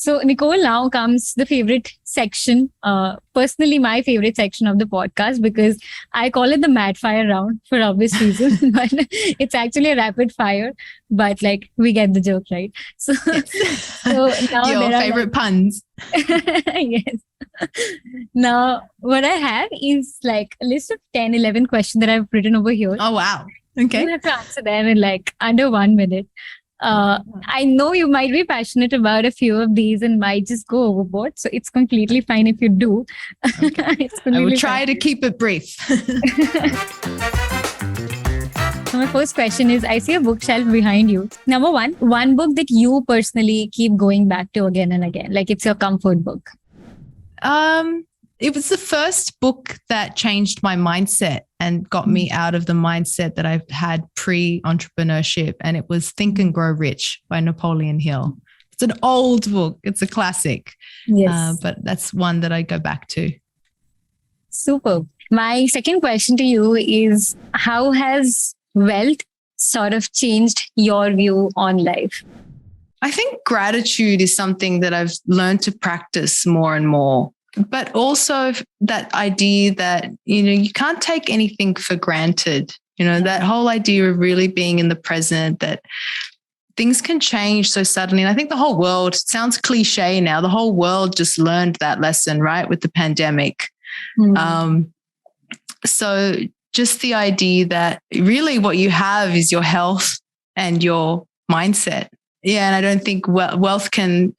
So, Nicole, now comes the favorite section. Personally, my favorite section of the podcast, because I call it the Madfire round for obvious reasons, but it's actually a rapid fire. But like, we get the joke, right? So, so now Your there favorite puns. yes. Now, what I have is like a list of 10, 11 questions that I've written over here. Oh, wow. Okay. You have to answer them in like under 1 minute. I know you might be passionate about a few of these and might just go overboard. So it's completely fine if you do. Okay. I will try to keep it brief. So my first question is, I see a bookshelf behind you. Number one book that you personally keep going back to again and again, like it's your comfort book. It was the first book that changed my mindset and got me out of the mindset that I've had pre-entrepreneurship. And it was Think and Grow Rich by Napoleon Hill. It's an old book. It's a classic. Yes. But that's one that I go back to. Super. My second question to you is, how has wealth sort of changed your view on life? I think gratitude is something that I've learned to practice more and more. But also that idea that, you can't take anything for granted, that whole idea of really being in the present, that things can change so suddenly. And I think the whole world, sounds cliche now, the whole world just learned that lesson, right, with the pandemic. Mm. So just the idea that really what you have is your health and your mindset. Yeah, and I don't think wealth can,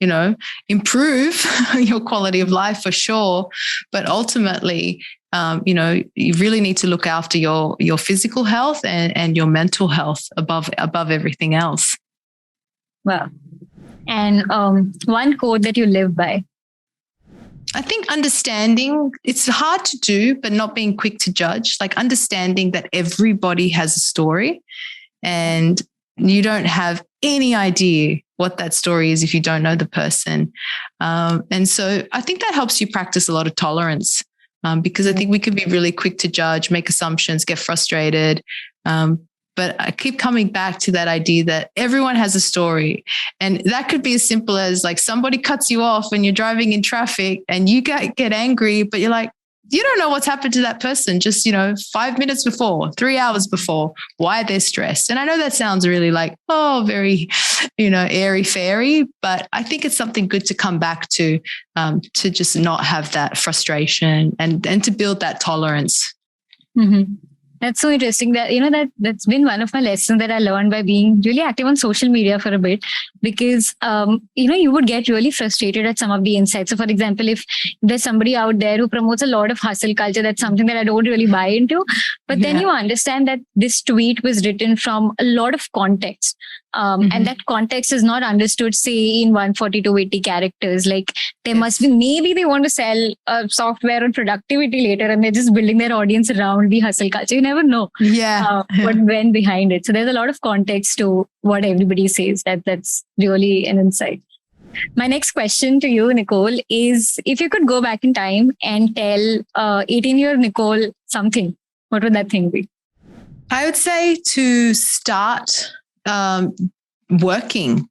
improve your quality of life for sure. But ultimately, you really need to look after your physical health and your mental health above everything else. Wow. And one quote that you live by? I think understanding, it's hard to do, but not being quick to judge, like understanding that everybody has a story and you don't have any idea what that story is if you don't know the person. And so I think that helps you practice a lot of tolerance because I think we can be really quick to judge, make assumptions, get frustrated. But I keep coming back to that idea that everyone has a story. And that could be as simple as like somebody cuts you off when you're driving in traffic and you get angry, but you're like, you don't know what's happened to that person just, 5 minutes before, 3 hours before, why they're stressed. And I know that sounds really like, very, airy fairy, but I think it's something good to come back to just not have that frustration and to build that tolerance. Mm-hmm. That's so interesting that, that's been one of my lessons that I learned by being really active on social media for a bit, because, you would get really frustrated at some of the insights. So for example, if there's somebody out there who promotes a lot of hustle culture, that's something that I don't really buy into. But then you understand that this tweet was written from a lot of context. And that context is not understood, say, in 140 to 80 characters. Like there must be, maybe they want to sell software on productivity later and they're just building their audience around the hustle culture. You never know what went behind it. So there's a lot of context to what everybody says. That's really an insight. My next question to you, Nicole, is if you could go back in time and tell 18-year Nicole something, what would that thing be? I would say to start working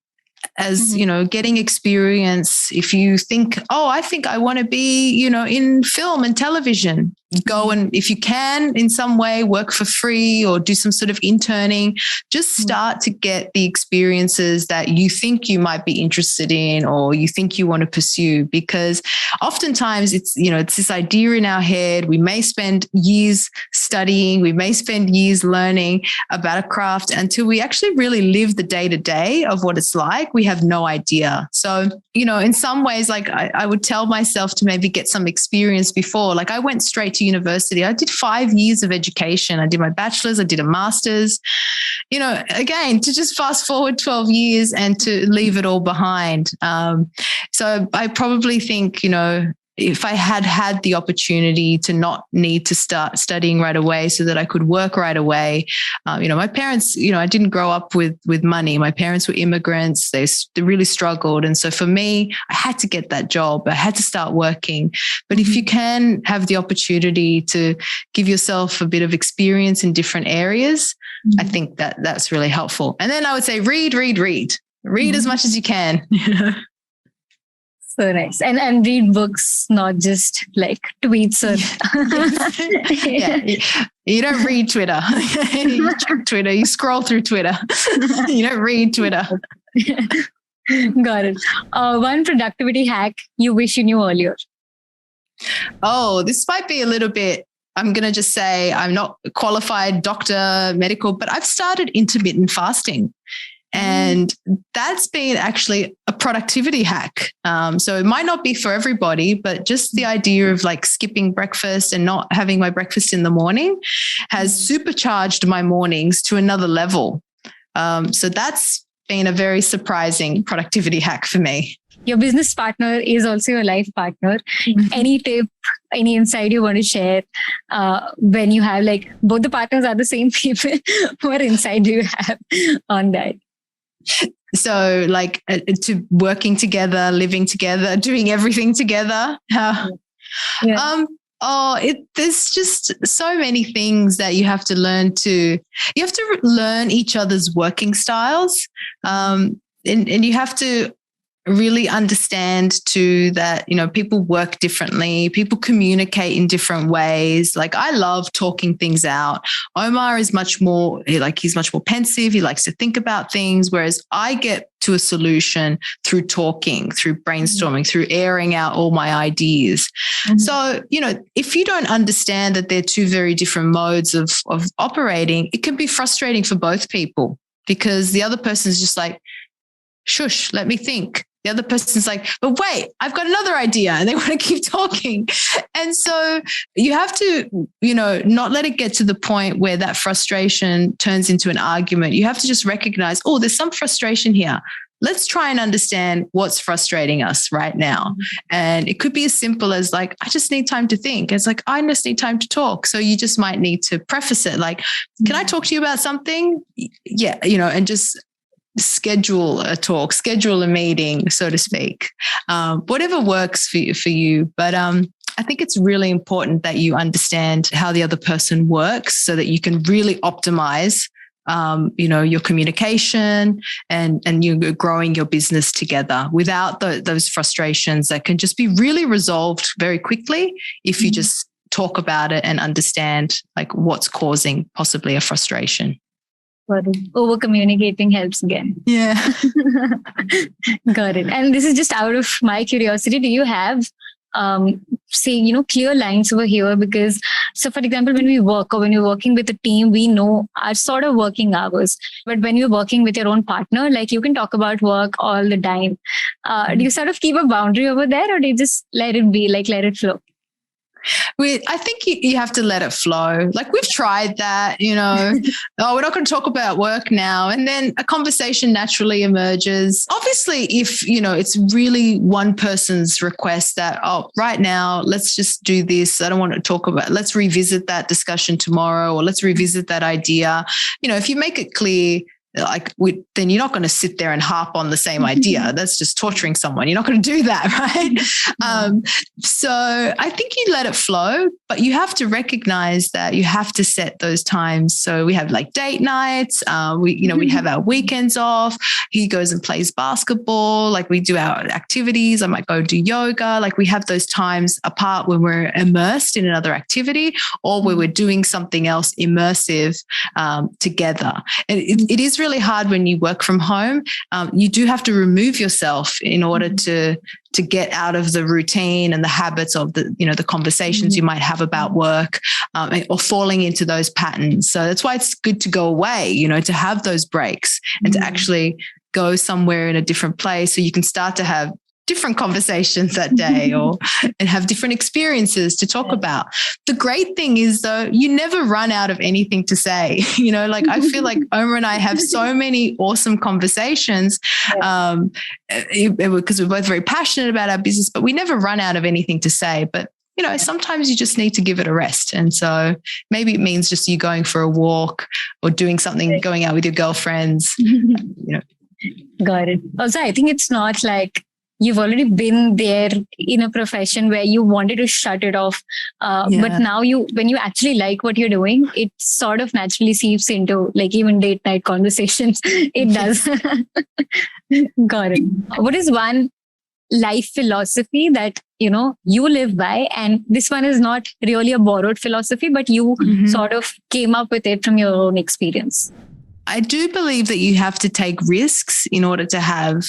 as, getting experience. If you think, I think I want to be, in film and television, go and if you can in some way work for free or do some sort of interning, just start to get the experiences that you think you might be interested in or you think you want to pursue, because oftentimes it's this idea in our head. We may spend years studying, we may spend years learning about a craft until we actually really live the day-to-day of what it's like. We have no idea. So, in some ways, like I would tell myself to maybe get some experience before. Like I went straight to university. I did 5 years of education. I did my bachelor's, I did a master's, again, to just fast forward 12 years and to leave it all behind. So I probably think, if I had the opportunity to not need to start studying right away so that I could work right away. My parents, I didn't grow up with money. My parents were immigrants. They really struggled. And so for me, I had to get that job. I had to start working. But if you can have the opportunity to give yourself a bit of experience in different areas, I think that's really helpful. And then I would say read as much as you can. So nice. And read books, not just like tweets or yeah. You don't read Twitter. You check Twitter, you scroll through Twitter. You don't read Twitter. Got it. One productivity hack you wish you knew earlier. Oh, this might be a little bit, I'm going to just say I'm not a qualified doctor, medical, but I've started intermittent fasting. And that's been actually a productivity hack. So it might not be for everybody, but just the idea of like skipping breakfast and not having my breakfast in the morning has supercharged my mornings to another level. So that's been a very surprising productivity hack for me. Your business partner is also your life partner. Any tip, any insight you want to share when you have like both the partners are the same people? What insight do you have on that? So like to working together, living together, doing everything together. There's just so many things that you have to learn each other's working styles. And you have to really understand too that, people work differently, people communicate in different ways. Like I love talking things out. Omar is much more he's much more pensive. He likes to think about things, whereas I get to a solution through talking, through brainstorming, through airing out all my ideas. So, if you don't understand that they're two very different modes of operating, it can be frustrating for both people because the other person is just like, shush, let me think. The other person's like, but wait, I've got another idea, and they want to keep talking. And so you have to, not let it get to the point where that frustration turns into an argument. You have to just recognize, oh, there's some frustration here. Let's try and understand what's frustrating us right now. And it could be as simple as like, I just need time to think. It's like, I just need time to talk. So you just might need to preface it like, can I talk to you about something? Yeah, and just schedule a talk, schedule a meeting, so to speak, whatever works for you. But I think it's really important that you understand how the other person works so that you can really optimize, your communication and you're growing your business together without those frustrations that can just be really resolved very quickly if you just talk about it and understand like what's causing possibly a frustration. Over communicating helps again. Yeah. Got it. And this is just out of my curiosity. Do you have, clear lines over here? Because, so for example, when we work or when you're working with a team, we know our sort of working hours. But when you're working with your own partner, like you can talk about work all the time. Do you sort of keep a boundary over there, or do you just let it be, like let it flow? I think you have to let it flow. Like we've tried that, we're not going to talk about work now. And then a conversation naturally emerges. Obviously, if, it's really one person's request that, right now, let's just do this. I don't want to talk about, let's revisit that discussion tomorrow, or let's revisit that idea. If you make it clear, then you're not going to sit there and harp on the same idea. That's just torturing someone. You're not going to do that, right? So I think you let it flow, but you have to recognize that you have to set those times. So we have like date nights. We have our weekends off. He goes and plays basketball. Like we do our activities. I might go do yoga. Like we have those times apart when we're immersed in another activity or where we're doing something else immersive together. And it is really hard when you work from home. You do have to remove yourself in order to get out of the routine and the habits of the conversations you might have about work, or falling into those patterns. So that's why it's good to go away, to have those breaks and to actually go somewhere in a different place so you can start to have different conversations that day and have different experiences to talk about. The great thing is though, you never run out of anything to say. I feel like Omar and I have so many awesome conversations because we're both very passionate about our business, but we never run out of anything to say. But sometimes you just need to give it a rest. And so maybe it means just you going for a walk or doing something, going out with your girlfriends. Got it. Also, I think it's not like you've already been there in a profession where you wanted to shut it off. But now when you actually like what you're doing, it sort of naturally seeps into like even date night conversations. It does. Got it. What is one life philosophy that, you live by. And this one is not really a borrowed philosophy, but you sort of came up with it from your own experience. I do believe that you have to take risks in order to have,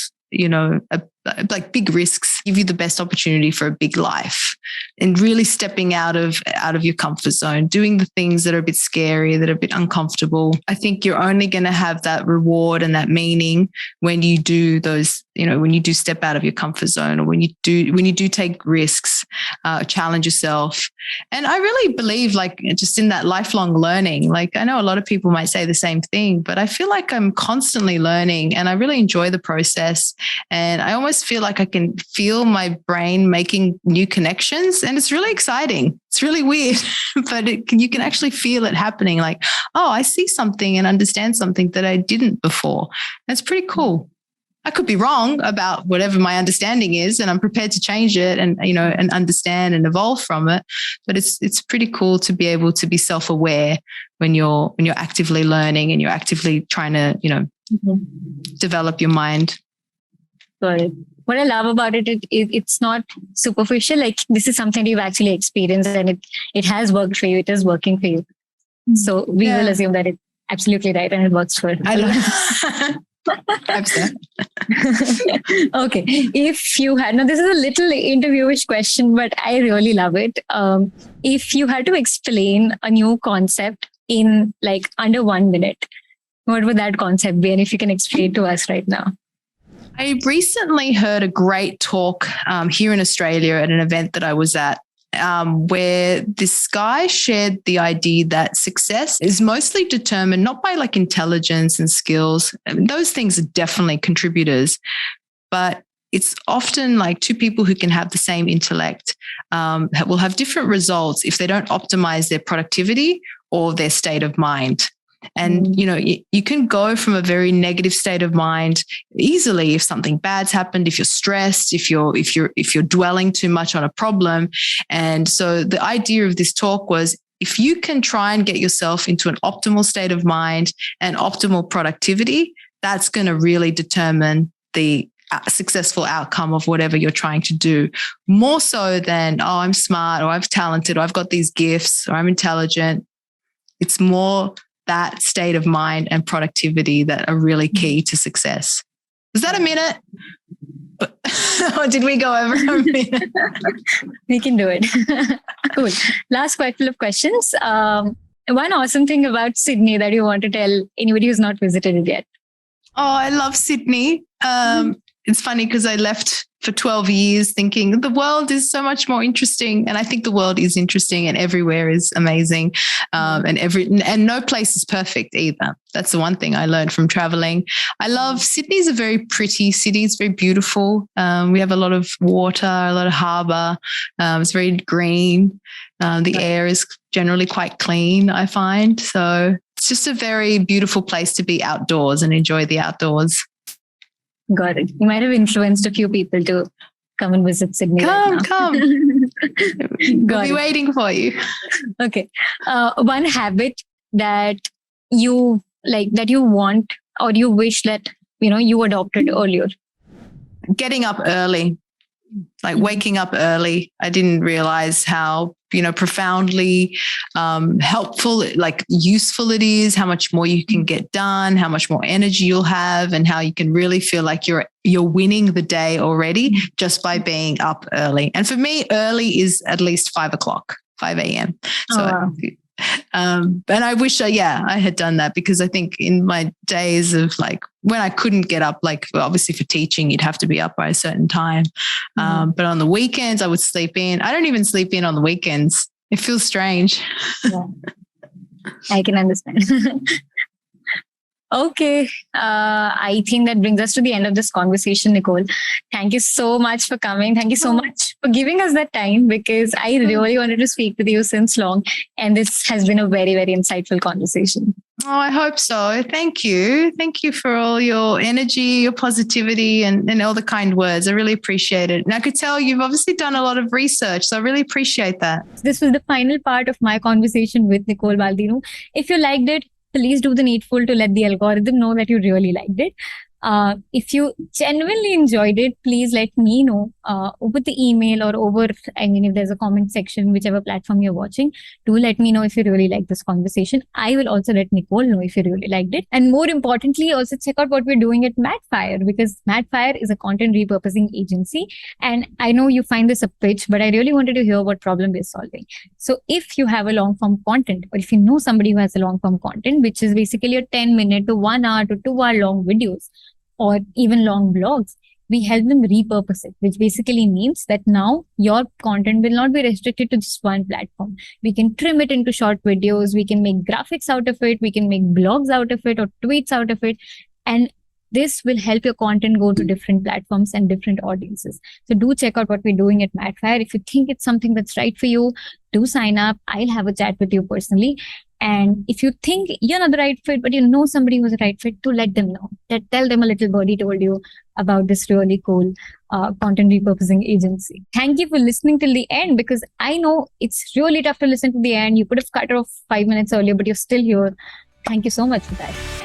like big risks give you the best opportunity for a big life, and really stepping out of your comfort zone, doing the things that are a bit scary, that are a bit uncomfortable. I think you're only going to have that reward and that meaning when you do those, when you do step out of your comfort zone, or when you do take risks, challenge yourself. And I really believe, like, just in that lifelong learning, like, I know a lot of people might say the same thing, but I feel like I'm constantly learning, and I really enjoy the process. And I almost feel like I can feel my brain making new connections, and it's really exciting. It's really weird, but you can actually feel it happening. Like, oh, I see something and understand something that I didn't before. That's pretty cool. I could be wrong about whatever my understanding is, and I'm prepared to change it and, and understand and evolve from it. But it's pretty cool to be able to be self-aware when you're actively learning and you're actively trying to, develop your mind. Right. What I love about it's not superficial. Like, this is something you've actually experienced, and it has worked for you. It is working for you. So we will assume that it's absolutely right and it works for I Okay. If you had, now this is a little interviewish question, but I really love it. If you had to explain a new concept in like under 1 minute, what would that concept be? And if you can explain to us right now. I recently heard a great talk here in Australia at an event that I was at, where this guy shared the idea that success is mostly determined not by like intelligence and skills. I mean, those things are definitely contributors, but it's often like two people who can have the same intellect will have different results if they don't optimize their productivity or their state of mind. And, you can go from a very negative state of mind easily if something bad's happened, if you're stressed, if you're dwelling too much on a problem. And so the idea of this talk was, if you can try and get yourself into an optimal state of mind and optimal productivity, that's going to really determine the successful outcome of whatever you're trying to do, more so than, oh, I'm smart, or I'm talented, or I've got these gifts, or I'm intelligent. It's more that state of mind and productivity that are really key to success. Was that a minute? Or did we go over a minute? We can do it. Cool. Last couple of questions. One awesome thing about Sydney that you want to tell anybody who's not visited it yet. Oh, I love Sydney. It's funny because I left for 12 years thinking the world is so much more interesting. And I think the world is interesting and everywhere is amazing. And no place is perfect either. That's the one thing I learned from traveling. I love Sydney's a very pretty city. It's very beautiful. We have a lot of water, a lot of harbour. It's very green. The air is generally quite clean, I find. So it's just a very beautiful place to be outdoors and enjoy the outdoors. Got it. You might have influenced a few people to come and visit Sydney. Come. We'll be waiting for you. Okay. One habit that you like, that you want or you wish that, you adopted earlier. Getting up early, like waking up early. I didn't realize how, profoundly helpful, like useful it is, how much more you can get done, how much more energy you'll have, and how you can really feel like you're winning the day already just by being up early. And for me, early is at least 5 a.m. So, wow. And I wish I had done that, because I think in my days of like when I couldn't get up, like obviously for teaching, you'd have to be up by a certain time. But on the weekends, I would sleep in. I don't even sleep in on the weekends. It feels strange. Yeah. I can understand. Okay. I think that brings us to the end of this conversation, Nicole. Thank you so much for coming. Thank you so much for giving us that time, because I really wanted to speak with you since long. And this has been a very, very insightful conversation. Oh, I hope so. Thank you. Thank you for all your energy, your positivity, and all the kind words. I really appreciate it. And I could tell you've obviously done a lot of research, so I really appreciate that. This was the final part of my conversation with Nicole Baldinu. If you liked it, please do the needful to let the algorithm know that you really liked it. If you genuinely enjoyed it, please let me know over the email or over, if there's a comment section, whichever platform you're watching, do let me know if you really like this conversation. I will also let Nicole know if you really liked it. And more importantly, also check out what we're doing at Madfire, because Madfire is a content repurposing agency. And I know you find this a pitch, but I really wanted to hear what problem we're solving. So if you have a long form content, or if you know somebody who has a long form content, which is basically a 10-minute to 1 hour to 2 hour long videos, or even long blogs, we help them repurpose it, which basically means that now your content will not be restricted to just one platform. We can trim it into short videos. We can make graphics out of it. We can make blogs out of it or tweets out of it. And this will help your content go to different platforms and different audiences. So do check out what we're doing at Madfire. If you think it's something that's right for you, do sign up. I'll have a chat with you personally. And if you think you're not the right fit, but you know somebody who's the right fit, to let them know. Tell them a little birdie told you about this really cool content repurposing agency. Thank you for listening till the end, because I know it's really tough to listen to the end. You could have cut off 5 minutes earlier, but you're still here. Thank you so much for that.